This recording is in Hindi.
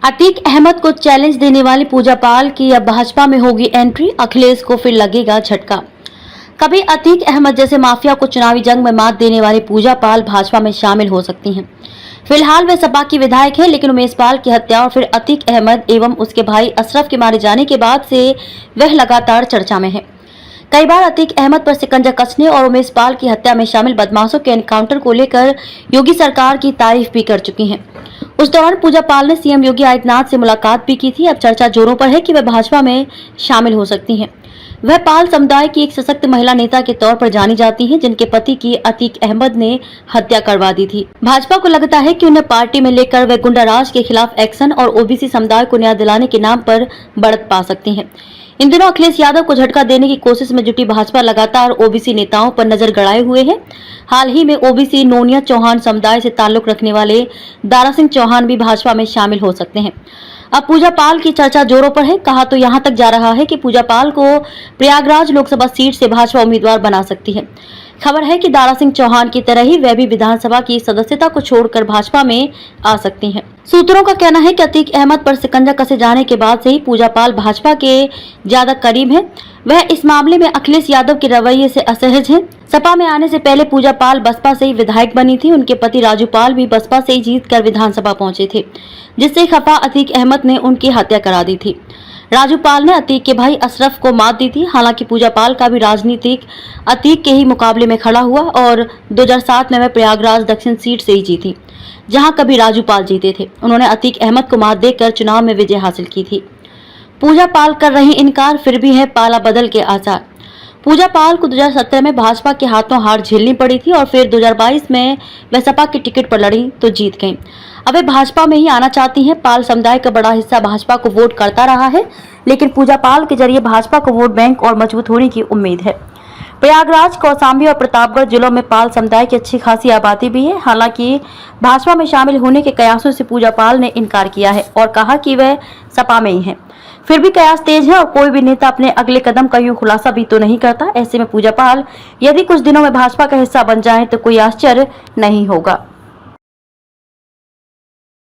अतीक अहमद को चैलेंज देने वाली पूजा पाल की अब भाजपा में होगी एंट्री, अखिलेश को फिर लगेगा झटका। कभी अतीक अहमद जैसे माफिया को चुनावी जंग में मात देने वाली पूजा पाल भाजपा में शामिल हो सकती हैं। फिलहाल वे सपा की विधायक है, लेकिन उमेश पाल की हत्या और फिर अतीक अहमद एवं उसके भाई अशरफ के मारे जाने के बाद से वह लगातार चर्चा में है। कई बार अतीक अहमद पर शिकंजा कसने और उमेश पाल की हत्या में शामिल बदमाशों के एनकाउंटर को लेकर योगी सरकार की तारीफ भी कर चुकी हैं। उस दौरान पूजा पाल ने सीएम योगी आदित्यनाथ से मुलाकात भी की थी। अब चर्चा जोरों पर है कि वह भाजपा में शामिल हो सकती हैं। वह पाल समुदाय की एक सशक्त महिला नेता के तौर पर जानी जाती हैं, जिनके पति की अतीक अहमद ने हत्या करवा दी थी। भाजपा को लगता है कि उन्हें पार्टी में लेकर वे गुंडाराज के खिलाफ एक्शन और ओबीसी समुदाय को न्याय दिलाने के नाम पर बढ़त पा सकती हैं। इन दिनों अखिलेश यादव को झटका देने की कोशिश में जुटी भाजपा लगातार ओबीसी नेताओं पर नजर गड़ाए हुए है। हाल ही में ओबीसी नोनिया चौहान समुदाय से ताल्लुक रखने वाले दारा सिंह चौहान भी भाजपा में शामिल हो सकते हैं। अब पूजा पाल की चर्चा जोरों पर है। कहा तो यहां तक जा रहा है कि पूजा पाल को प्रयागराज लोकसभा सीट से भाजपा उम्मीदवार बना सकती है। खबर है कि दारा सिंह चौहान की तरह ही वह भी विधानसभा की सदस्यता को छोड़कर भाजपा में आ सकती हैं। सूत्रों का कहना है कि अतीक अहमद पर शिकंजा कसे जाने के बाद से ही पूजा पाल भाजपा के ज्यादा करीब है। वह इस मामले में अखिलेश यादव के रवैये से असहज हैं। सपा में आने से पहले पूजा पाल बसपा से ही विधायक बनी थी। उनके पति राजू पाल भी बसपा से ही जीतकर विधानसभा पहुंचे थे, जिससे खफा अतीक अहमद ने उनकी हत्या करा दी थी। राजू पाल ने अतीक के भाई अशरफ को मात दी थी। हालांकि पूजा पाल का भी राजनीतिक अतीक के ही मुकाबले में खड़ा हुआ और 2007 में वह प्रयागराज दक्षिण सीट से ही जीती, जहां कभी राजू पाल जीते थे। उन्होंने अतीक अहमद को मात देकर चुनाव में विजय हासिल की थी। पूजा पाल कर रही इनकार, फिर भी है पाला बदल के आसार। पूजा पाल को 2017 में भाजपा के हाथों हार झेलनी पड़ी थी और फिर 2022 में वह सपा के टिकट पर लड़ी तो जीत गईं। अब वे भाजपा में ही आना चाहती हैं। पाल समुदाय का बड़ा हिस्सा भाजपा को वोट करता रहा है, लेकिन पूजा पाल के जरिए भाजपा को वोट बैंक और मजबूत होने की उम्मीद है। प्रयागराज, कौशाम्बी और प्रतापगढ़ जिलों में पाल समुदाय की अच्छी खासी आबादी भी है। हालांकि भाजपा में शामिल होने के कयासों से पूजा पाल ने इनकार किया है और कहा कि वह सपा में ही है। फिर भी कयास तेज है और कोई भी नेता अपने अगले कदम का यूं खुलासा भी तो नहीं करता। ऐसे में पूजा पाल यदि कुछ दिनों में भाजपा का हिस्सा बन जाए तो कोई आश्चर्य नहीं होगा।